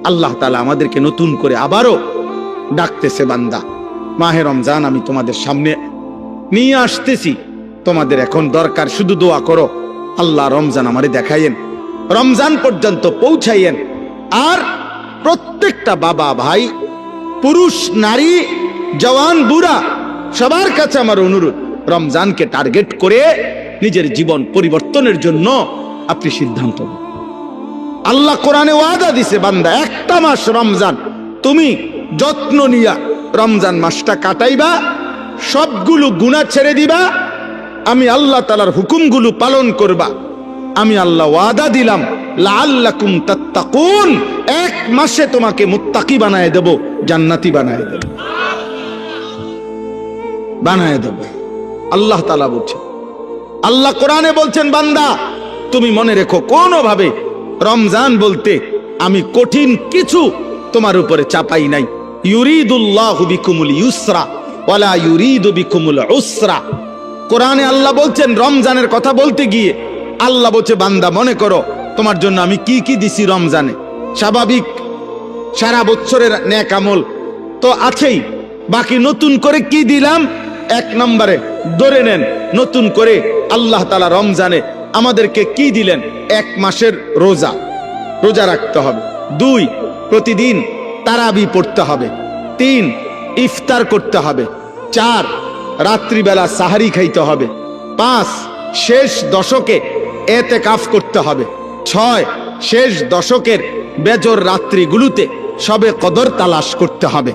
আল্লাহ তাআলা আমাদেরকে নতুন করে আবারও ডাকতেছে, বান্দা মাহে রমজান আমি তোমাদের সামনে নিয়ে আসতেছি, তোমাদের এখন দরকার শুধু দোয়া করো, আল্লাহ রমজান আমারে দেখাইয়েন, রমজান পর্যন্ত পৌঁছাইয়েন। আর প্রত্যেকটা বাবা ভাই, পুরুষ নারী, জওয়ান বুড়া, সবার কাছে আমার অনুরোধ, রমজানকে টার্গেট করে নিজের জীবন পরিবর্তনের জন্য আপনি সিদ্ধান্ত নিন। আল্লাহ কোরআনে ওয়াদা দিছে, বান্দা একটা মাস রমজান তুমি যত্ন নিয়া রমজান মাসটা কাটাইবা, সবগুলো গুনাহ ছেড়ে দিবা, আমি আল্লাহ তাআলার হুকুমগুলো পালন করবা। আমি আল্লাহ ওয়াদা দিলাম, লাআল্লাকুম তাত্তাকুন, এক মাসে তোমাকে মুত্তাকি বানায় দেব, জান্নাতি বানায় দেব, বানায় দেব। আল্লাহ তাআলা বলছেন, আল্লাহ কোরআনে বলছেন, বান্দা তুমি মনে রেখো, কোনোভাবে রমজান বলতে আমি কঠিন কিছু তোমার উপরে চাপাই নাই। ইউরিদুল্লাহু বিকুমুল ইউসরা ওয়ালা ইউরিদু বিকুমুল উসরা। কোরআনে আল্লাহ বলছেন, রমজানের কথা বলতে গিয়ে আল্লাহ বলছে, বান্দা মনে করো তোমার জন্য আমি কি কি দিছি রমজানে। স্বাভাবিক সারা বছরের নেক আমল তো আছেই, বাকি নতুন করে কি দিলাম? এক নম্বরে ধরে নেন, নতুন করে আল্লাহ তাআলা রমজানে আমাদেরকে কি দিলেন? এক মাসের রোজা, রোজা রাখতে হবে। 2, প্রতিদিন তারাবি পড়তে হবে। 3, ইফতার করতে হবে। 4, রাত্রিবেলা সাহারি খাইতে হবে। 5, শেষ দশকে এতেকাফ করতে হবে। 6, শেষ দশকের বেজর রাত্রিগুলোতে সবে কদর তালাশ করতে হবে।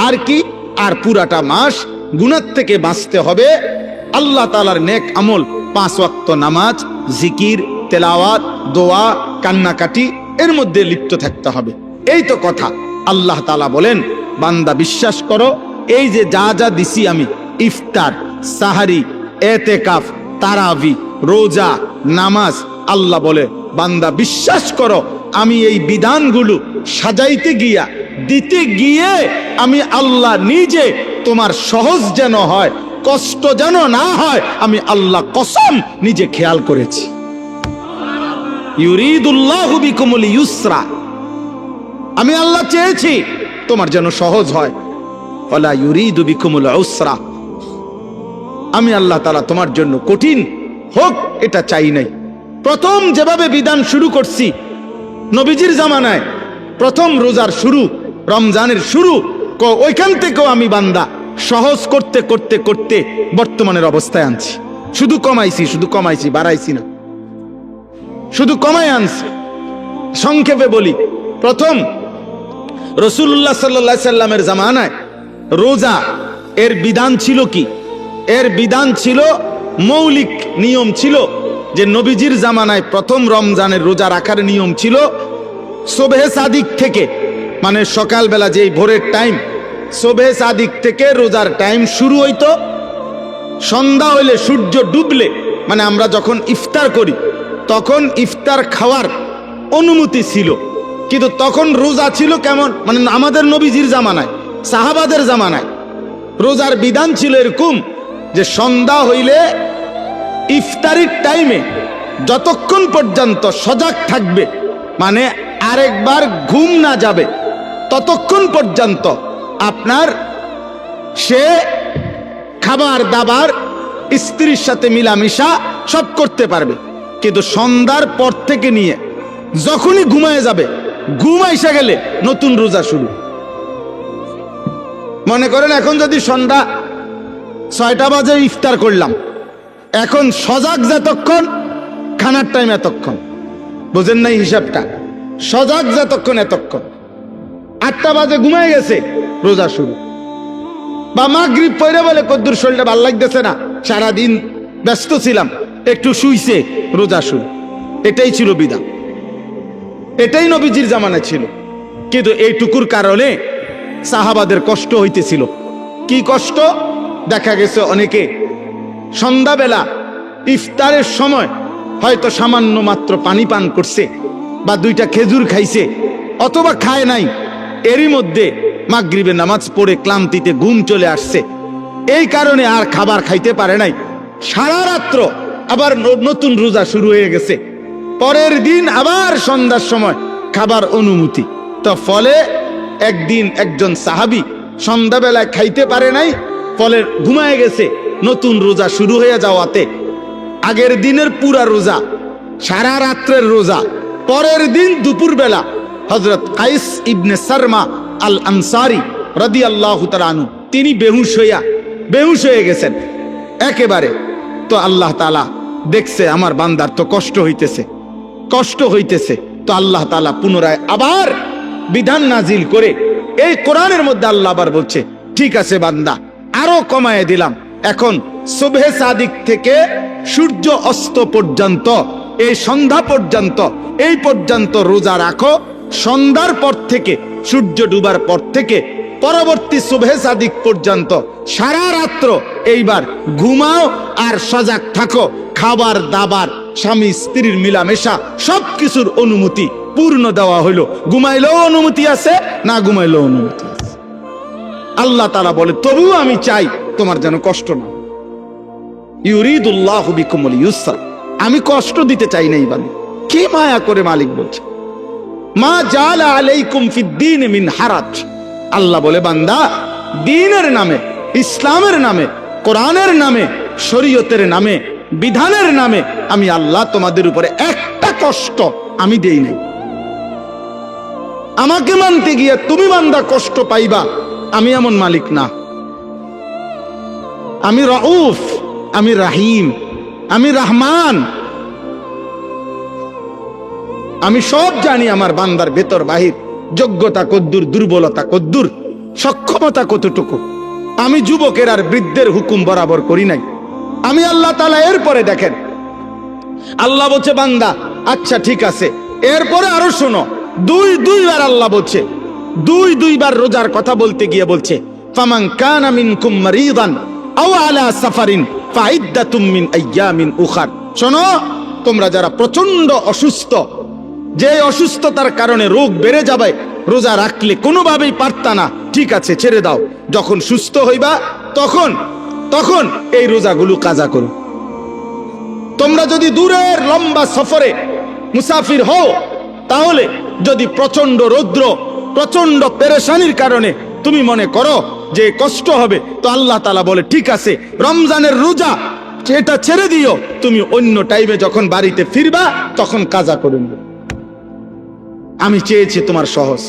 আর কি? আর পুরাটা মাস গুনাহ থেকে বাঁচতে হবে। আল্লাহ তাআলার নেক আমল, 5 ওয়াক্ত নামাজ, জিকির, তেলাওয়াত, দোয়া, কান্নাকাটি, এর মধ্যে লিপ্ত থাকতে হবে। এই তো কথা। আল্লাহ তাআলা বলেন, বান্দা বিশ্বাস করো, এই যে যা যা দিছি আমি, ইফতার, সাহারি, এতেকাফ, তারাবি, রোজা, নামাজ, আল্লাহ বলে বান্দা বিশ্বাস করো, আমি এই বিধানগুলো সাজাইতে গিয়া, দিতে গিয়ে আমি আল্লাহ নিজে তোমার সহজ যেন হয়, কষ্ট যেন না হয়, আমি আল্লাহ কসম নিজে খেয়াল করেছি। ইউরিদুল্লাহু বিকুমুল ইউসরা, আমি আল্লাহ চেয়েছি তোমার যেন সহজ হয়, ওয়ালা ইউরিদু বিকুমুল উসরা, আমি আল্লাহ তাআলা তোমার জন্য কঠিন হোক এটা চাই নাই। প্রথম যেভাবে বিধান শুরু করছি নবীজির জামানায়, প্রথম রোজার শুরু, রমজানের শুরু, ওইখান থেকেও আমি বান্দা সহজ করতে করতে করতে বর্তমানের অবস্থায় আনছি। শুধু কমাইছি, বাড়াইছি না, শুধু কমাই আনছি। সংক্ষেপে বলি, প্রথম রাসূলুল্লাহ সাল্লাল্লাহু আলাইহি সাল্লামের জামানায় রোজা এর বিধান ছিল কি? এর বিধান ছিল, মৌলিক নিয়ম ছিল যে নবীজির জামানায় প্রথম রমজানের রোজা রাখার নিয়ম ছিল সুবহে সাদিক থেকে, মানে সকালবেলা যেই ভোরের টাইম, সুবহে সাদিক থেকে রোজার টাইম শুরু হইতো। সন্ধ্যা হইলে, সূর্য ডুবলে, মানে আমরা যখন ইফতার করি তখন ইফতার খাওয়ার অনুমতি ছিল। কিন্তু তখন রোজা ছিল কেমন? মানে আমাদের নবীজির জামানায়, সাহাবাদের জামানায় রোজার বিধান ছিল এরকম যে সন্ধ্যা হইলে ইফতারির টাইমে যতক্ষণ পর্যন্ত সজাগ থাকবে, মানে আরেকবার ঘুম না যাবে, ততক্ষণ পর্যন্ত আপনার সে খাবার দাবার, স্ত্রীর সাথে মিলামিশা সব করতে পারবে। কিন্তু সন্ধ্যার পর থেকে নিয়ে যখনই ঘুমায় যাবে, ঘুম আইসা গেলে নতুন রোজা শুরু। মনে করেন এখন যদি সন্ধ্যা 6টা বাজে ইফতার করলাম, এখন সজাগ যতক্ষণ, খানার টাইম এতক্ষণ, বুঝেন নাই হিসাবটা? সজাগ যতক্ষণ এতক্ষণ। 8টা বাজে ঘুমায় গেছে, রোজা শুরু। বা মাগরিব পড়ে বলে কদ্দুর শরীরটা ভাল লাগতেছে না, সারাদিন ব্যস্ত ছিলাম, একটু শুইছে, রোজা শুরু। এটাই ছিল বিধান, এটাই নবীজির জামানায় ছিল। কিন্তু এইটুকুর কারণে সাহাবাদের কষ্ট হইতেছিল। কি কষ্ট? দেখা গেছে অনেকে সন্ধ্যাবেলা ইফতারের সময় হয়তো সামান্য মাত্র পানি পান করছে, বা 2টা খেজুর খাইছে, অথবা খায় নাই, এরই মধ্যে মাগরিবের নামাজ পড়ে ক্লান্তিতে ঘুম চলে আসছে, এই কারণে আর খাবার খাইতে পারে নাই। সারা রাত্র আবার নতুন রোজা শুরু হয়ে গেছে। পরের দিন আবার সন্ধ্যার সময় খাবার অনুমতি। তো ফলে একদিন একজন সাহাবী সন্ধ্যাবেলায় খাইতে পারে নাই, ফলে ঘুমায় গেছে। নতুন রোজা শুরু হয়ে যাওয়াতে আগের দিনের পুরা রোজা, সারা রাত্রের রোজা, পরের দিন দুপুরবেলা হযরত কাইস ইবনে সারমা আল আনসারী রাদিয়াল্লাহু তাআলা আনহু তিনি বেহুশ হয়ে গেছেন একেবারে। তো আল্লাহ তাআলা দেখছে আমার বান্দার তো কষ্ট হইতেছে, তো আল্লাহ তাআলা পুনরায় আবার বিধান নাজিল করে এই কোরআনের মধ্যে আল্লাহ আবার বলছে, ঠিক আছে বান্দা, আরো কমায় দিলাম, এখন সুবহে সাদিক থেকে সূর্য অস্ত পর্যন্ত, এই সন্ধ্যা পর্যন্ত, এই পর্যন্ত রোজা রাখো। সন্ধ্যার পর থেকে, সূর্য ডুবার পর থেকে পরবর্তী সুবহে সাদিক পর্যন্ত সারা রাত্র এইবার ঘুমাও আর সজাগ থাকো। খাবার দাবার, স্বামী স্ত্রীর মিলামেশা, সবকিছুর অনুমতি পূর্ণ দেওয়া হইলো। ঘুমাইলেও অনুমতি আছে, না ঘুমাইলেও অনুমতি আছে। আল্লাহ তাআলা বলে, তবুও আমি চাই তোমার যেন কষ্ট না। ইউরিদুল্লাহু বিকুমুল ইউসরা, আমি কষ্ট দিতে চাই না। বান্দা কি মায়া করে মালিক বলছে, মা জাআলা আলাইকুম ফিদ্দীন মিন হারাজ। আল্লাহ বলে, বান্দা দ্বীনের নামে, ইসলামের নামে, কোরআনের নামে, শরীয়তের নামে, বিধানের নামে আমি আল্লাহ তোমাদের উপরে একটা কষ্ট আমি দেই নাই। আমাকে মানতে গিয়ে তুমি বান্দা কষ্ট পাইবা, আমি এমন মালিক না। আমি রাউফ, আমি রাহিম, আমি রহমান, আমি সব জানি। আমার বান্দার ভেতর বাহির, যোগ্যতা কদ্দুর, দুর্বলতা কদ্দুর, সক্ষমতা কতটুকু। আমি যুবকের আর বৃদ্ধের হুকুম বরাবর করি নাই আমি আল্লাহ তাআলা। এরপরে দেখেন আল্লাহ বলছে, বান্দা আচ্ছা ঠিক আছে। এরপরে আরো শোনো, দুইবার আল্লাহ বলছে, দুইবার রোজার কথা বলতে গিয়ে বলছে, ফামান কানা মিনকুম মারিদান আও আলা সাফারিন ফাইদ্দাতুম মিন আইয়ামিন উখার। শোনো, তোমরা যারা প্রচন্ড অসুস্থ, যে অসুস্থতার কারণে রোগ বেড়ে যাবে, রোজা রাখলে কোনোভাবেই পারতা না, ঠিক আছে ছেড়ে দাও। যখন সুস্থ হইবা তখন এই রোজাগুলো কাজা করো। তোমরা যদি দূরের লম্বা সফরে মুসাফির হও, তাহলে যদি প্রচন্ড রৌদ্র, প্রচন্ড পেরেশানির কারণে তুমি মনে করো যে কষ্ট হবে, তো আল্লাহ তাআলা বলে, ঠিক আছে রমজানের রোজা এটা ছেড়ে দিও, তুমি অন্য টাইমে যখন বাড়িতে ফিরবা তখন কাজা করে নিও। আমি চেয়েছি তোমার সহজ,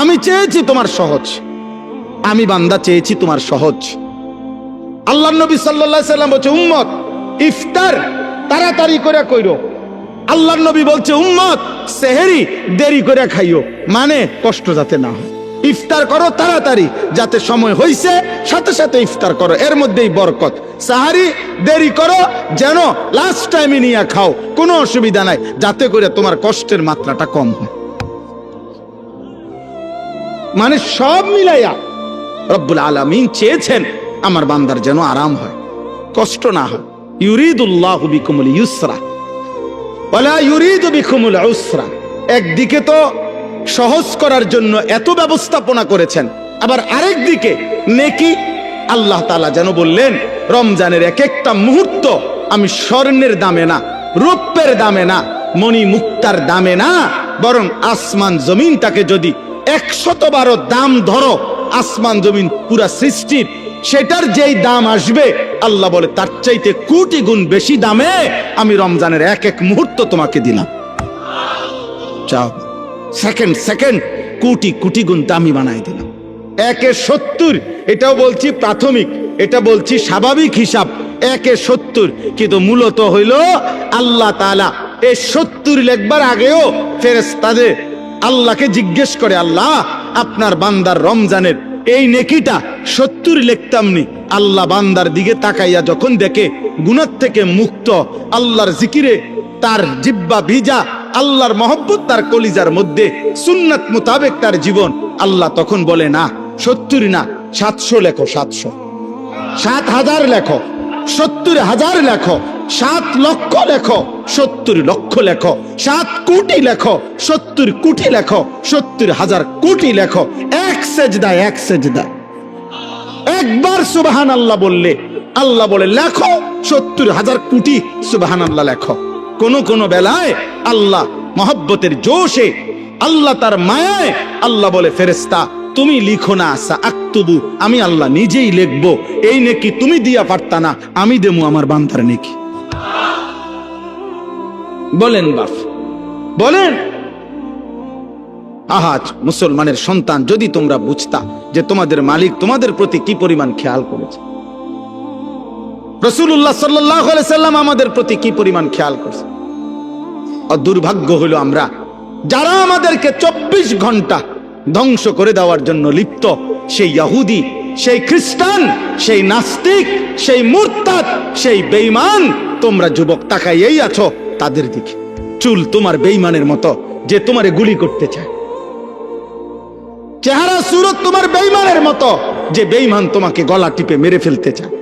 আমি চেয়েছি তোমার সহজ, আমি বান্দা চেয়েছি তোমার সহজ। আল্লাহর নবী সাল্লাল্লাহু আলাইহি সাল্লাম বলছে, উম্মত ইফতার তাড়াতাড়ি করে কইরো। আল্লাহর নবী বলছে, উম্মত সেহরি দেরি করে খাইও, মানে কষ্ট যাতে না হয়। ইফতার করো তাড়াতাড়ি, যাতে সময় হইছে সাথে সাথে ইফতার করো, এর মধ্যেই বরকত। সাহারি দেরি করো, যেন লাস্ট টাইমে নিয়ে খাও, কোনো অসুবিধা নাই, যাতে করে তোমার কষ্টের মাত্রাটা কম হয়। মানে সব মিলাইয়া রব্বুল আলামিন চেয়েছেন আমার বান্দার যেন আরাম হয়, কষ্ট না হয়। ইউরিদুল্লাহু বিকুমুল ইউসরা ওয়ালা ইউরিদু বিকুমুল উসরা। একদিকে তো সহজ করার জন্য এত ব্যবস্থাপনা করেছেন, আবার আরেক দিকে নেকি। আল্লাহ তাআলা যেন বললেন, রমজানের এক একটা মুহূর্ত আমি স্বর্ণের দামে না, রূপের দামে না, মণি মুক্তার দামে না, বরং আসমান জমিনটাকে যদি 100 দাম ধরো, আসমান জমিন পুরা সৃষ্টির, সেটার যেই দাম আসবে আল্লাহ বলে তার চাইতে কোটি গুণ বেশি দামে আমি রমজানের এক এক মুহূর্ত তোমাকে দিলাম। চাও সেকেন্ড কোটি কোটি গুণ দামি বানাই দিলাম। 1/70, এটাও বলছি প্রাথমিক, এটা বলছি স্বাভাবিক হিসাব, 1/70। কিন্তু মূলত হইল আল্লাহ তাআলা এই 70 লেখবার আগেও ফেরেশতাদের আল্লাহকে জিজ্ঞেস করে, আল্লাহ আপনার বান্দার রমজানের এই নেকিটা 70 লিখতামনি। আল্লাহ বান্দার দিকে তাকাইয়া যখন দেখে গুনাহ থেকে মুক্ত, আল্লাহর জিকিরে তার জিহ্বা ভিজা, আল্লাহর মহব্বত তার কলিজার মধ্যে, সুন্নাত মোতাবেক তার জীবন, আল্লাহ তখন বলে, না 70 না, 700 লেখো, 700, 7,000 লেখো, 70,000 লেখো, 7 লক্ষ লেখো, 70 লক্ষ লেখো, 7 কোটি লেখো, 70 কোটি লেখো, 70,000 কোটি লেখো। এক সেজদা একবার সুবহানাল্লাহ বললে আল্লাহ বলে লেখো 70,000 কোটি সুবহানাল্লাহ লেখো। কোন বেলায় আল্লাহ মহব্বতের জোশে আল্লাহ তার মায়ায় আল্লাহ বলে ফেরেশতা তুমি লিখো না আকতুবু, আমি আল্লাহ নিজেই লিখবো। এই নেকি তুমি দিয়া পারতা না, আমি দেবো আমার বান্দার নেকি। বলেন বাপ, বলেন। আহাজ মুসলমানের সন্তান, যদি তোমরা বুঝতা যে তোমাদের মালিক তোমাদের প্রতি কি পরিমাণ খেয়াল করেছে, রাসূলুল্লাহ সাল্লাল্লাহু আলাইহি সাল্লাম আমাদের প্রতি কি পরিমাণ খেয়াল করছে। আর দুর্ভাগ্য হলো আমরা যারা আমাদেরকে 24 ঘন্টা ধ্বংস করে দেওয়ার জন্য লিপ্ত, সেই ইহুদি, সেই খ্রিস্টান, সেই নাস্তিক, সেই মুরতাদ, সেই বেঈমান, তোমরা যুবক তাকাইয়েই আছো তাদের দিকে। চুল তোমার বেঈমানের মতো যে তোমারে গুলি করতে চায়, চেহারা সুরত তোমার বেঈমানের মতো যে বেঈমান তোমাকে গলা টিপে মেরে ফেলতে চায়,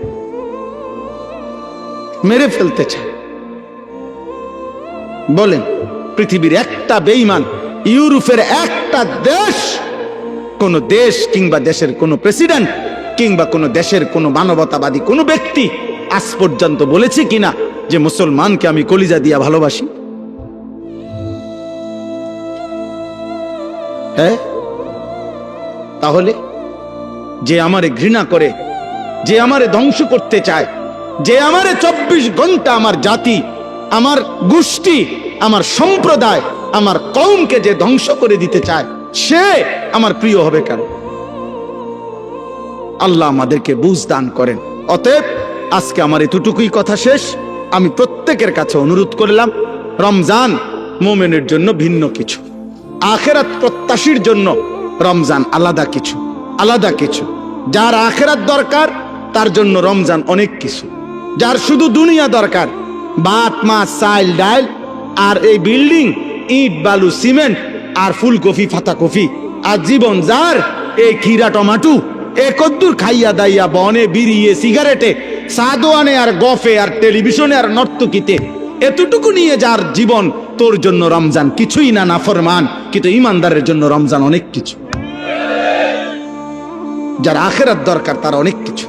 মেরে ফেলতে চায়। বলেন, পৃথিবীর একটা বেঈমান, ইউরোপের একটা দেশ, কোন দেশ কিংবা দেশের কোন প্রেসিডেন্ট কিংবা কোন দেশের কোন মানবতাবাদী কোন ব্যক্তি আজ পর্যন্ত বলেছে কিনা যে মুসলমানকে আমি কলিজা দিয়া ভালোবাসি? হ্যাঁ, তাহলে যে আমারে ঘৃণা করে, যে আমারে ধ্বংস করতে চায়, যে আমারে 24 ঘন্টা আমার জাতি, আমার গোষ্ঠী, আমার সম্প্রদায়, আমার কওমকে যে ধ্বংস করে দিতে চায়, সে আমার প্রিয় হবে কেন? আল্লাহ আমাদেরকে বুঝ দান করেন। অতএব আজকে আমার এতটুকুই কথা শেষ। আমি প্রত্যেকের কাছে অনুরোধ করলাম, রমজান মুমিনের জন্য ভিন্ন কিছু, আখিরাত প্রত্যাশীর জন্য রমজান আলাদা কিছু, আলাদা কিছু। যার আখিরাত দরকার তার জন্য রমজান অনেক কিছু। যার শুধু দুনিয়া দরকার, ভাত মাছ চাল ডাল আর এই বিল্ডিং, ইট বালু সিমেন্ট আর ফুলকপি পাতাকপি, আর জীবন যার এই খিরা টমাটো, এ কদ্দুর খাইয়া দাইয়া বনে বিড়িয়ে সিগারেটে সাদোয়ানে আর গফে আর টেলিভিশনে আর নর্তকীতে, এতটুকু নিয়ে যার জীবন, তোর জন্য রমজান কিছুই না, নাফরমান। কিন্তু ইমানদারের জন্য রমজান অনেক কিছু। যার আখিরাত দরকার তার অনেক কিছু,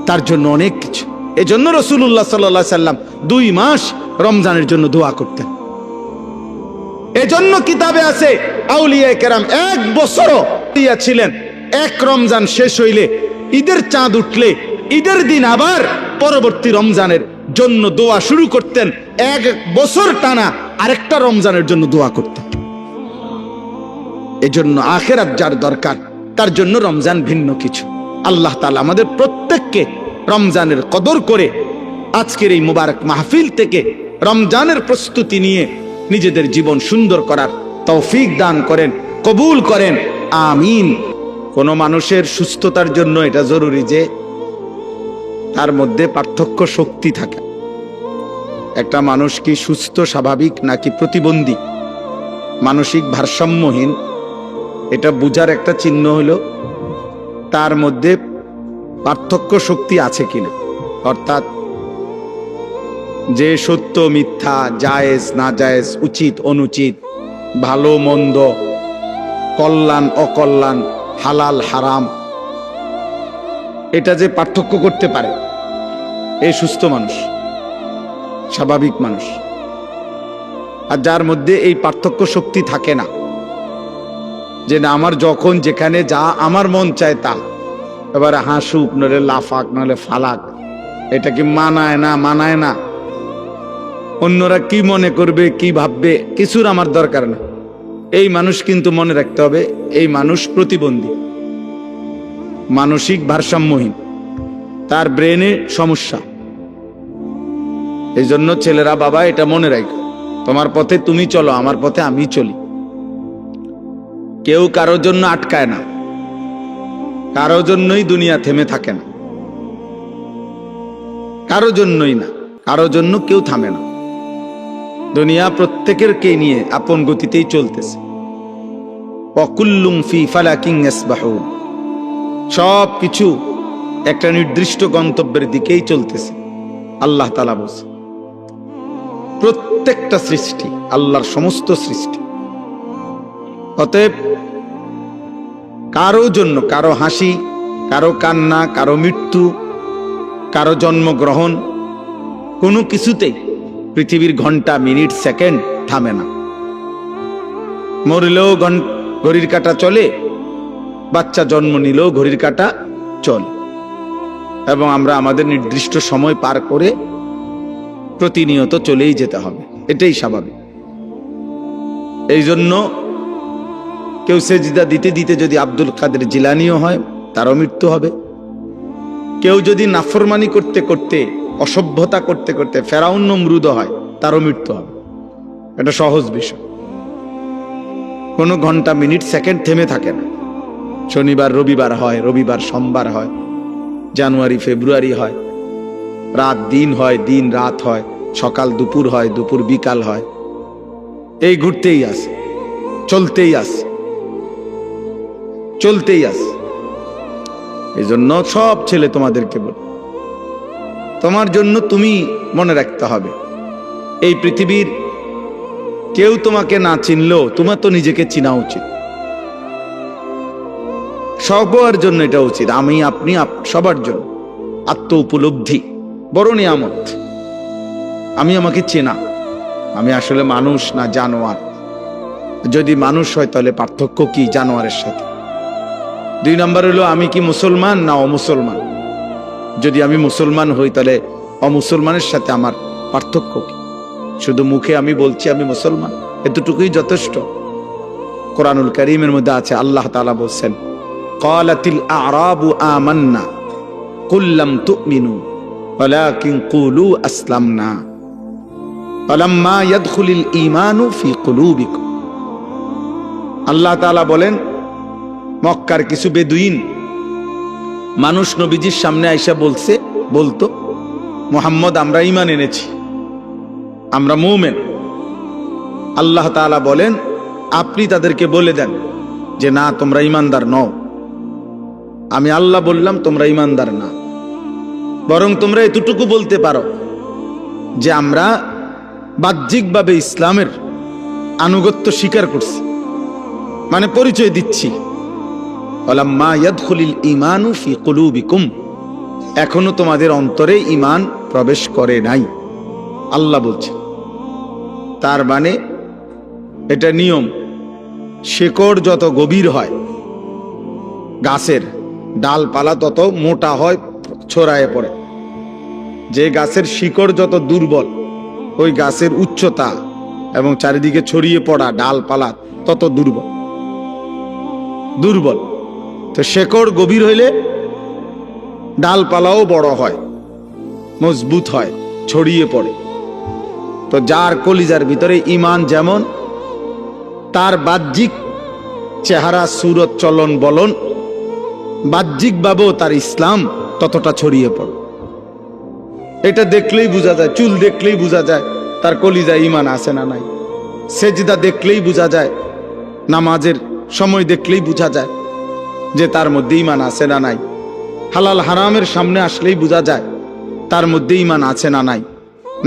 তার জন্য অনেক কিছু। এজন্য রাসূলুল্লাহ সাল্লাল্লাহু আলাইহি সাল্লাম 2 মাস রমজানের জন্য দোয়া করতেন। এজন্য কিতাবে আছে আউলিয়া কেরাম 1 বছরও ছিলেন, এক রমজান শেষ হইলে, ঈদের চাঁদ উঠলে, ঈদের দিন আবার পরবর্তী রমজানের জন্য দোয়া শুরু করতেন। 1 বছর টানা আরেকটা রমজানের জন্য দোয়া করতেন। এজন্য আখিরাত যার দরকার তার জন্য রমজান ভিন্ন কিছু। আল্লাহ তাআলা আমাদের প্রত্যেককে রমজানের কদর করে আজকের এই মুবারক মাহফিল থেকে রমজানের প্রস্তুতি নিয়ে নিজেদের জীবন সুন্দর করার তৌফিক দান করেন, কবুল করেন, আমিন। কোন মানুষের সুস্থতার জন্য এটা জরুরি যে তার মধ্যে পার্থক্য শক্তি থাকে। একটা মানুষ কি সুস্থ স্বাভাবিক নাকি প্রতিবন্ধী, মানসিক ভারসাম্যহীন, এটা বুঝার একটা চিহ্ন হলো তার মধ্যে পার্থক্য শক্তি আছে কিনা। অর্থাৎ যে সত্য মিথ্যা, জায়েজ না জায়েজ, উচিত অনুচিত, ভালো মন্দ, কল্যাণ অকল্যাণ, হালাল হারাম, এটা যে পার্থক্য করতে পারে, এই সুস্থ মানুষ, স্বাভাবিক মানুষ। আর যার মধ্যে এই পার্থক্য শক্তি থাকে না, যে না আমার যখন যেখানে যা আমার মন চায় তা, এবারে হাসুক নলে লাফাক নলে ফালাক, এটা কি মানায় না, মানায় না, অন্যরা কি মনে করবে কি ভাববে কিছুর আমার দরকার না। এই মানুষ কিন্তু মনে রাখতে হবে, এই মানুষ প্রতিবন্ধী, মানসিক ভারসাম্যহীন, তার ব্রেনে সমস্যা। এই জন্য ছেলেরা, বাবা এটা মনে রাখো, তোমার পথে তুমি চলো, আমার পথে আমি চলি। কেউ কারোর জন্য আটকায় না, কারোর জন্যই দুনিয়া থেমে থাকে না, কারোর জন্যই না, কারোর জন্য কেউ থামে না। দুনিয়া প্রত্যেকের কে নিয়ে আপন গতিতেই চলতেছে। ওয়াকুল্লুম ফি ফালাকিন ইয়াসবাহুন, সব কিছু একটা নির্দিষ্ট গন্তব্যের দিকেই চলতেছে। আল্লাহ তাআলা বলেন, প্রত্যেকটা সৃষ্টি আল্লাহর সমস্ত সৃষ্টি। অতএব কারো জন্য, কারো হাসি, কারো কান্না, কারো মৃত্যু, কারো জন্মগ্রহণ, কোনো কিছুতেই পৃথিবীর ঘন্টা মিনিট সেকেন্ড থামে না। মরলেও ঘড়ির কাঁটা চলে, বাচ্চা জন্ম নিলেও ঘড়ির কাঁটা চলে, এবং আমরা আমাদের নির্দিষ্ট সময় পার করে প্রতিনিয়ত চলেই যেতে হবে, এটাই স্বাভাবিক। এই জন্য কেউ সেজদা দিতে দিতে যদি আব্দুল কাদের জিলানীও হয়, তারও মৃত্যু হবে। কেউ যদি নাফরমানি করতে করতে, অসভ্যতা করতে করতে ফেরাউন নমরুদ হয়, তারও মৃত্যু হবে। এটা সহজ বিষয়, কোনো ঘন্টা মিনিট সেকেন্ড থেমে থাকে না। শনিবার রবিবার হয়, রবিবার সোমবার হয়, জানুয়ারি ফেব্রুয়ারি হয়, রাত দিন হয়, দিন রাত হয়, সকাল দুপুর হয়, দুপুর বিকাল হয়, এই ঘুরতেই আছে, চলতেই আছে, চলতেই আছে। এই জন্য সব ছেলে তোমাদেরকে বল, তোমার জন্য তুমি মনে রাখতে হবে, এই পৃথিবীর কেউ তোমাকে না চিনলেও তোমার তো নিজেকে চিনা উচিত। সবার জন্য এটা উচিত, আমি আপনি সবার জন্য আত্ম উপলব্ধি বড় নিয়ামত। আমি আমাকে চেনা, আমি আসলে মানুষ না জানোয়ার। যদি মানুষ হয় তাহলে পার্থক্য কি জানোয়ারের সাথে? 2 নম্বর হলো আমি কি মুসলমান না অমুসলমান। যদি আমি মুসলমান হই তাহলে অমুসলমানের সাথে আমার পার্থক্য কি? শুধু মুখে আমি বলছি আমি মুসলমান, এতটুকুই যথেষ্ট। কোরআনুল কারীমের মধ্যে আছে, আল্লাহ তাআলা বলছেন, ক্বালাতিল আ'রাবু আমান্না কুল লাম তু'মিনু ওয়ালাকিন কুলু আসলামনা ফালাম্মা ইয়াদখুলিল ঈমানু ফি কুলুবিকুম। আল্লাহ তাআলা বলেন, মক্কার কিছু বেদুইন মানুষ নবীজির সামনে আইসা বলতো, মুহাম্মদ আমরা ঈমান এনেছি, আমরা মুমিন। আল্লাহ তাআলা বলেন, আপনি তাদেরকে বলে দেন যে না, তোমরা ঈমানদার নও। আমি আল্লাহ বললাম তোমরা ঈমানদার না, বরং তোমরা এতটুকু বলতে পারো যে আমরা বাহ্যিকভাবে ইসলামের আনুগত্য স্বীকার করছি, মানে পরিচয় দিচ্ছি। ওয়ালাম্মা ইয়াদখুলিল ঈমানু ফি কুলুবিকুম, এখনো তোমাদের অন্তরে ঈমান প্রবেশ করে নাই, আল্লাহ বলছে। তার মানে এটা নিয়ম, শেকড় যত গভীর হয়, গাছের ডালপালা তত মোটা হয়, ছড়ায় পড়ে। যে গাছের শিকড় যত দুর্বল, ওই গাছের উচ্চতা এবং চারিদিকে ছড়িয়ে পড়া ডালপালা তত দুর্বল। তো শেকড় গভীর হইলে ডালপালাও বড় হয়, মজবুত হয়, ছড়িয়ে পড়ে। তো যার কলিজার ভিতরে ঈমান যেমন, তার বাহ্যিক চেহারা, সুরত, চলন বলন, বাহ্যিকভাবেও তার ইসলাম ততটা ছড়িয়ে পড়ে। এটা দেখলেই বোঝা যায়, চুল দেখলেই বোঝা যায় তার কলিজায় ঈমান আছে না নাই। সেজদা দেখলেই বোঝা যায়, নামাজের সময় দেখলেই বোঝা যায় যে তার মধ্যে ঈমান আছে না নাই। হালাল হারামের সামনে আসলেই বোঝা যায় তার মধ্যে ঈমান আছে না নাই।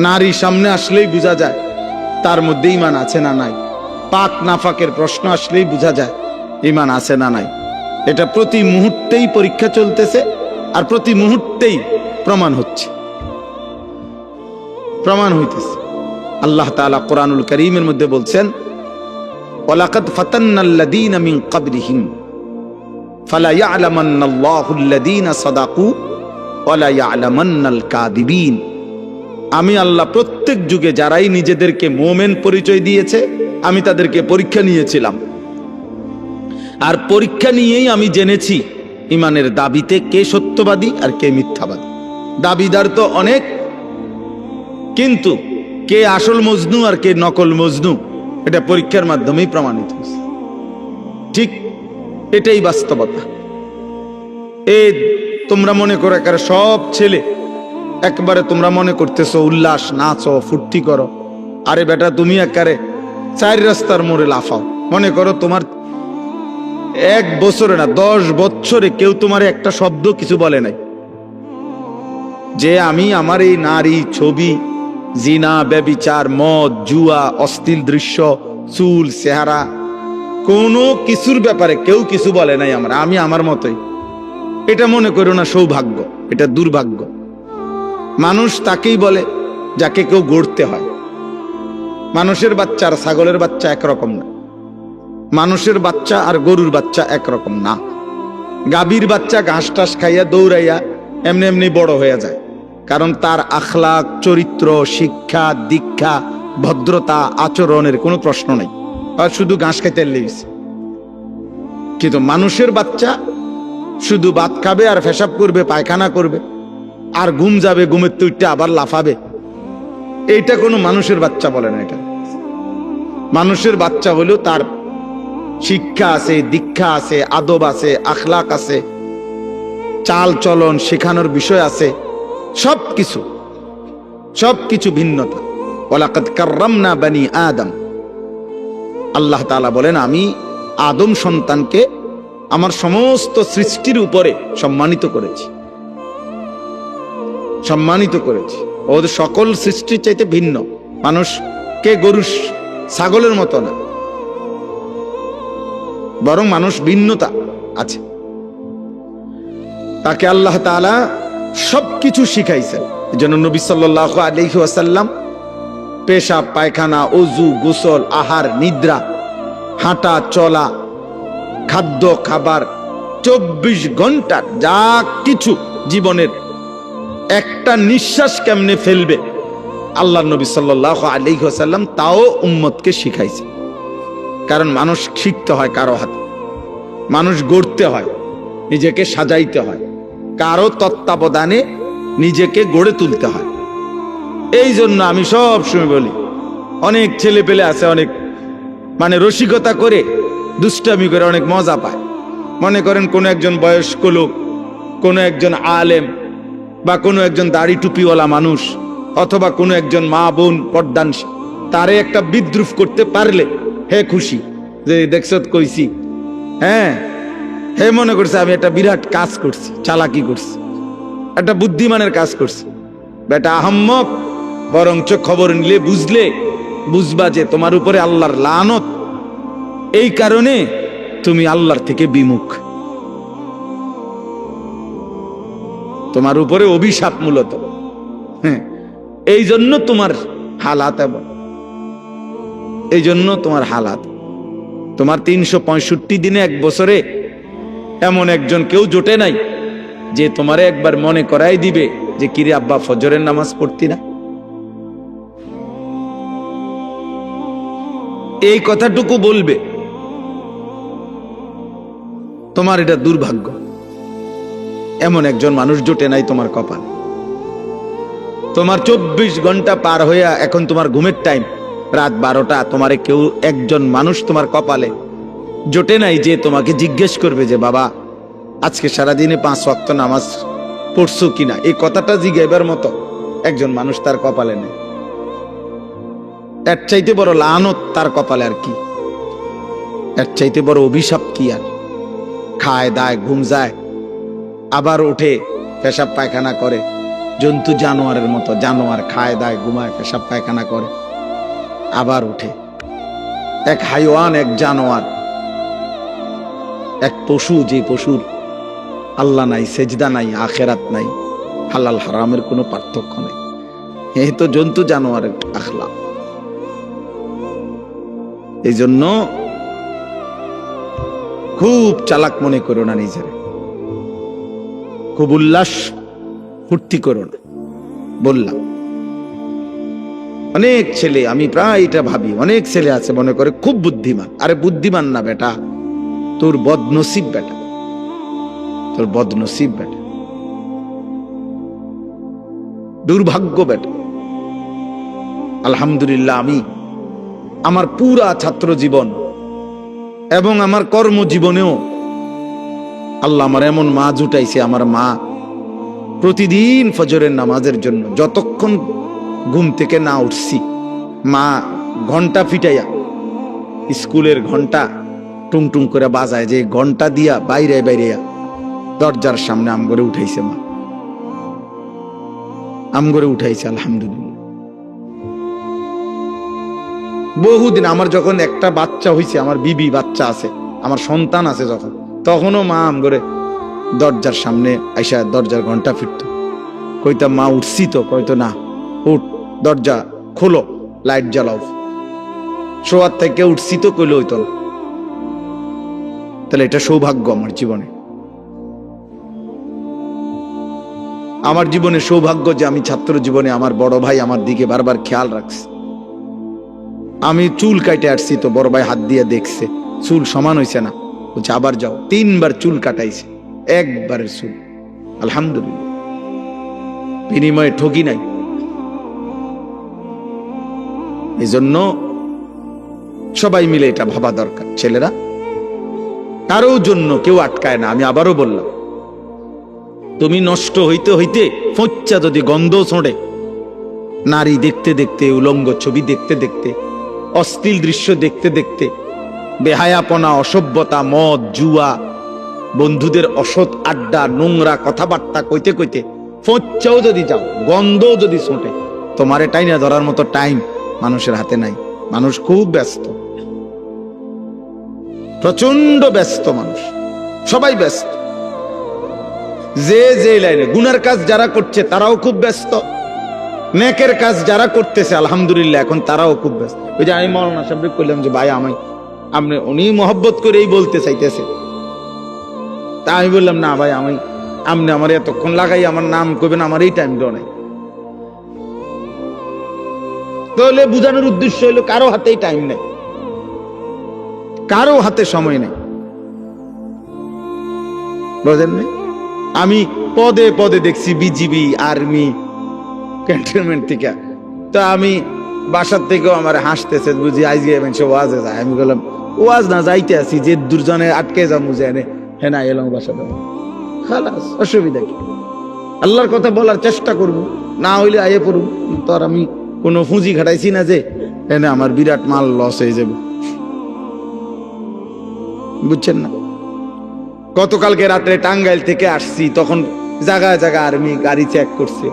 নারী সামনে আসলেই বোঝা যায় তার মধ্যে ঈমান আছে না নাই। পাক নাফাকের প্রশ্ন আসলেই বোঝা যায় ঈমান আছে না নাই। এটা প্রতি মুহূর্তেই পরীক্ষা চলতেছে, আর প্রতি মুহূর্তেই প্রমাণ হইতেছে। আল্লাহ তাআলা কোরআনুল কারীমের মধ্যে বলছেন, ওয়ালাকাদ ফাতান্নাল্লাযীনা মিন ক্বাবলিহিম ফালা ইয়া'লামান্নাল্লাহুল্লাযীনা সাদাকু ওয়ালা ইয়া'লামান্নাল কাযিবিন। আমি আল্লাহ প্রত্যেক যুগে যারাই নিজেদেরকে মুমিন পরিচয় দিয়েছে, আমি তাদেরকে পরীক্ষা নিয়েছিলাম, আর পরীক্ষা নিয়েই আমি জেনেছি ঈমানের দাবিতে কে সত্যবাদী আর কে মিথ্যাবাদী। দাবিদার তো অনেক, কিন্তু কে আসল মজনু আর কে নকল মজনু, এটা পরীক্ষার মাধ্যমেই প্রমাণিত হয়েছে। ঠিক এটাই বাস্তবতা। তোমরা মনে করো একেবারে সব ছেলে একবারে তোমরা মনে করতেছো উল্লাস, নাচো, ফুর্তি করো। আরে বেটা, তুমি একেবারে 4 রাস্তার মোড়ে লাফাও। মনে করো তোমার 1 বছরে না 10 বছরে কেউ তোমার একটা শব্দ কিছু বলে নাই, যে আমি আমার এই নারী, ছবি, জিনা, ব্যভিচার, মদ, জুয়া, অশ্লীল দৃশ্য, চুল, চেহারা, কোনো কিছুর ব্যাপারে কেউ কিছু বলে নাই আমি আমার মতোই। এটা মনে করো না সৌভাগ্য, এটা দুর্ভাগ্য। মানুষ তাকেই বলে যাকে কেউ গড়তে হয়। মানুষের বাচ্চা আর ছাগলের বাচ্চা একরকম না। মানুষের বাচ্চা আর গরুর বাচ্চা একরকম না। গাভীর বাচ্চা ঘাস টাস খাইয়া দৌড়াইয়া এমনি এমনি বড় হয়ে যায়, কারণ তার আখলাক, চরিত্র, শিক্ষা, দীক্ষা, ভদ্রতা, আচরণের কোনো প্রশ্ন নেই, আর শুধু ঘাস খাইতে লেগেছে। কিন্তু মানুষের বাচ্চা শুধু ভাত খাবে আর পেশাব করবে, পায়খানা করবে, আর ঘুম যাবে, ঘুমের তুইটা আবার লাফাবে। এইটা কোনো মানুষের বাচ্চা বলে না। এটা মানুষের বাচ্চা হলেও তার শিক্ষা আছে, দীক্ষা আছে, আদব আছে, আখলাক আছে, চাল চলন শেখানোর বিষয় আছে, সবকিছু ভিন্নতা। ওয়ালাকাদ কাররামনা বানি আদম, আল্লাহ তাআলা বলেন আমি আদম সন্তানকে আমার সমস্ত সৃষ্টির উপরে সম্মানিত করেছি। ওদের সকল সৃষ্টির চাইতে ভিন্ন। মানুষকে গরু ছাগলের মতো না, বরং মানুষ ভিন্নতা আছে। তাকে আল্লাহ তাআলা সবকিছু শিখাইছেন। এজন্য নবী সাল্লাল্লাহু আলাইহি ওয়াসাল্লাম পেশাব, পায়খানা, ওযু, গোসল, আহার, নিদ্রা, হাঁটা চলা, খাদ্য খাবার 24 ঘন্টা যা কিছু জীবনের একটা নিঃশ্বাস কেমনে ফেলবে, আল্লাহ নবী সাল্লাল্লাহু আলাইহি ওয়াসাল্লাম তাও উম্মতকে শিখাইছে। কারণ মানুষ শিখতে হয় কারো হাতে, মানুষ গড়তে হয়, নিজেকে সাজাইতে হয়, কারো তত্ত্বাবধানে নিজেকে গড়ে তুলতে হয়। এই জন্য আমি সব সময় বলি, অনেক ছেলে পেলে আছে, অনেক রসিকতা করে, দুষ্টামি করে অনেক মজা পায়। মনে করেন কোনো একজন বয়স্ক লোক, কোনো একজন আলেম, বা কোনো একজন দাড়ি টুপিওয়ালা মানুষ, অথবা কোনো একজন মা বোন পর্দানশীল, তারে একটা বিদ্রুপ করতে পারলে হে খুশি, যে দেখছ কইছি, হ্যাঁ হে মনে করছে আমি একটা বিরাট কাজ করছি, চালাকি করছি, একটা বুদ্ধিমানের কাজ করছি। বেটা আহাম্মক, বরঞ্চ খবর নিলে বুঝবা যে তোমার উপরে আল্লাহর লানত, এই কারণে তুমি আল্লাহর থেকে বিমুখ, তোমার উপরে অভিশাপ মূলত। হ্যাঁ, এই জন্য তোমার হালাত, এই জন্য তোমার হালাত। তোমার 365 দিনে, এক বছরে এমন একজন কেউ জোটে নাই যে তোমারে একবার মনে করাই দিবে যে কিরে আব্বা ফজরের নামাজ পড়তি না। এই কথাটুকু বলবে, তোমার এটা দুর্ভাগ্য, এমন একজন মানুষ জোটে নাই তোমার কপাল। তোমার 24 ঘন্টা পার হইয়া এখন তোমার ঘুমের টাইম, রাত 12টা, তোমারে কেউ একজন মানুষ তোমার কপালে জোটে নাই যে তোমাকে জিজ্ঞেস করবে যে বাবা আজকে সারাদিনে 5 ওয়াক্ত নামাজ পড়ছো কিনা। এই কথাটা জিজ্ঞাইবার মতো একজন মানুষ তার কপালে নেই। এর চাইতে বড় লানত তার কপালে আর কি, এর চাইতে বড় অভিশাপ কি আর। খায় দায়, ঘুম যায়, আবার উঠে পেশাব পায়খানা করে, জন্তু জানোয়ারের মতো। জানোয়ার খায় দায়, ঘুমায়, পেশাব পায়খানা করে, আবার উঠে। এক হাইওয়ান, এক জানোয়ার, এক পশু, যে পশুর আল্লাহ নাই, সেজদা নাই, আখেরাত নাই, হালাল হারামের কোনো পার্থক্য নাই। এই তো জন্তু জানোয়ারের আখলাক। এই জন্য খুব চালাক মনে করো না নিজের, খুব উল্লাস ফুর্তি করো না। বললাম অনেক ছেলে, আমি প্রায় এটা ভাবি, অনেক ছেলে আছে মনে করে খুব বুদ্ধিমান। আরে বুদ্ধিমান না বেটা, তোর বদনসিব বেটা, তোর বদনসিব বেটা, দুর্ভাগ্য বেটা। আলহামদুলিল্লাহ, আমি আমার পুরা ছাত্র জীবন এবং আমার কর্মজীবনেও আল্লাহ আমার এমন মা জুটাইছে। আমার মা প্রতিদিন ফজরের নামাজের জন্য যতক্ষণ ঘুম থেকে না উঠছি, মা ঘন্টা ফিটাইয়া, স্কুলের ঘন্টা টুং টুং করে বাজায়, যে ঘন্টা দিয়া বাইরে বাইরে দরজার সামনে আমগরে উঠাইছে। মা আমগরে উঠাইছে, আলহামদুলিল্লাহ। বহুদিন আমার যখন একটা বাচ্চা হইছে, আমার বিবি বাচ্চা আছে, আমার সন্তান আছে, যখন তখনও মা আমগরে দরজার সামনে আইসা দরজার ঘন্টা ফিরত। কইতাম মা উঠছি তো, কইতো না উঠ, দরজা খোলো, লাইট জ্বালাও। শোয়ার থেকে উঠছি তো, কইলে হইতো না। তাহলে এটা সৌভাগ্য আমার জীবনে। আমার জীবনে সৌভাগ্য যে আমি ছাত্র জীবনে আমার বড় ভাই আমার দিকে বারবার খেয়াল রাখছে। আমি চুল কাটে আসছি তো বড় ভাই হাত দিয়ে দেখছে চুল সমান হয়েছে না, বলছে আবার যাও। 3 বার চুল কাটাইছে, একবারের চুল। আলহামদুলিল্লাহ, বিনিময়ে ঠকি নাই। এই জন্য সবাই মিলে এটা ভাবা দরকার। ছেলেরা, কারো জন্য কেউ আটকায় না। আমি আবারও বললাম, তুমি নষ্ট হইতে হইতে ফচ্চা যদি গন্ধ ছড়ে, নারী দেখতে দেখতে, উলঙ্গ ছবি দেখতে দেখতে, অশ্লীল দৃশ্য দেখতে দেখতে, বেহায়াপনা, অসভ্যতা, মদ, জুয়া, বন্ধুদের অসৎ আড্ডা, নোংরা কথাবার্তা কইতে কইতে ফচ্চাও যদি যাও, গন্ধও যদি ছোটে, তোমার এটাই না ধরার মতো টাইম মানুষের হাতে নাই। মানুষ খুব ব্যস্ত, প্রচন্ড ব্যস্ত মানুষ, সবাই ব্যস্ত। যে যে লাইনে গুনার কাজ যারা করছে তারাও খুব ব্যস্ত, নেকের কাজ যারা করতেছে আলহামদুলিল্লাহ এখন তারাও খুব ব্যস্ত। ওই যে আমি মৌলানা সাহেব কইলাম যে ভাই আমি আপনি, উনি মহব্বত করেই বলতে চাইতেছে, তা আমি বললাম না ভাই আমি আপনি আমার এতক্ষণ লাগাই আমার নাম কইবেন, আমার এই টাইমটাও নাই। তাহলে বুঝানোর উদ্দেশ্য হলো কারো হাতেই টাইম নেই, কারো হাতে সময় নেই, বুঝেননি? আমি পদে পদে দেখছি বিজিবি, আর্মি, ক্যান্টনমেন্ট থেকে। তো আমি বাসার থেকেও আমার হাসতেছে, বুঝি আজকে সে ওয়াজে যায়। আমি বললাম ওয়াজ না যাইতে আছি, যে দুজনে আটকে যা মুজে এনে হ্যাঁ না এলাম বাসাতে, খালাস, অসুবিধা কি? আল্লাহর কথা বলার চেষ্টা করব, না হইলে আয়ে পড়ব। তো আর আমি কোনো পুঁজি খাটাইছি না যে এনে আমার বিরাট মাল লস হয়ে যাবে, বুঝছেন না? গতকালকে রাত্রে টাঙ্গাইল থেকে আসছি, তখন জায়গায় জায়গায় আর্মি গাড়ি চেক করছে,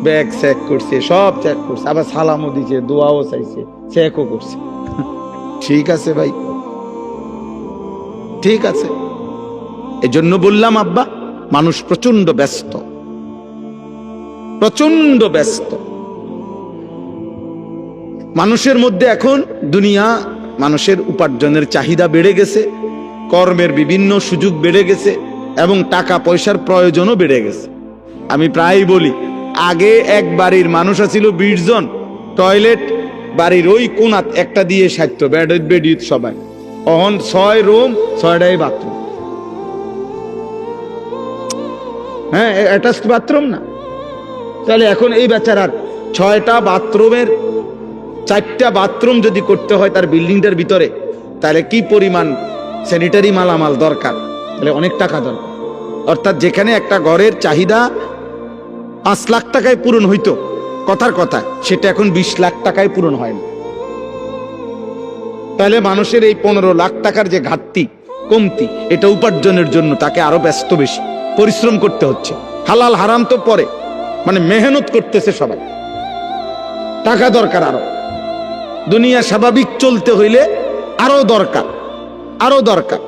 ব্যাগ চেক করছে, সব চেক করছে, আবার সালামও দিছে, দোয়াও চাইছে, চেকও করছে। ঠিক আছে ভাই, ঠিক আছে। এজন্য বললাম আব্বা, মানুষ প্রচন্ড ব্যস্ত, প্রচন্ড ব্যস্ত। মানুষের মধ্যে এখন দুনিয়া, মানুষের উপার্জনের চাহিদা বেড়ে গেছে, কর্মের বিভিন্ন সুযোগ বেড়ে গেছে এবং টাকা পয়সার প্রয়োজনও বেড়ে গেছে। আমি প্রায় বলি, আগে এক বাড়ির মানুষ ছিল 20 জন, টয়লেট বাড়ির ওই কোণাত একটা দিয়ে সাজতো, বেড সবাই। অহন 6 রুম, 6টাই বাথরুম। হ্যাঁ, অ্যাটাচড বাথরুম না? তাহলে এখন এই বেচারার 6টা বাথরুমের 4টা বাথরুম যদি করতে হয় তার বিল্ডিংটার ভিতরে, তাহলে কি পরিমাণ স্যানিটারি মালামাল দরকার, তাহলে অনেক টাকা দরকার। অর্থাৎ যেখানে একটা ঘরের চাহিদা 5 লাখ টাকায় পূরণ হইতো কথার কথা, সেটা এখন 20 লাখ টাকায় পূরণ হয় না। তাহলে মানুষের এই 15 লাখ টাকার যে ঘাটতি, কমতি, এটা উপার্জনের জন্য তাকে আরো ব্যস্ত, বেশি পরিশ্রম করতে হচ্ছে। হালাল হারাম তো পরে, মানে মেহনত করতেছে সবাই, টাকা দরকার আরো। দুনিয়া স্বাভাবিক চলতে হইলে আরো দরকার, আরো দরকার।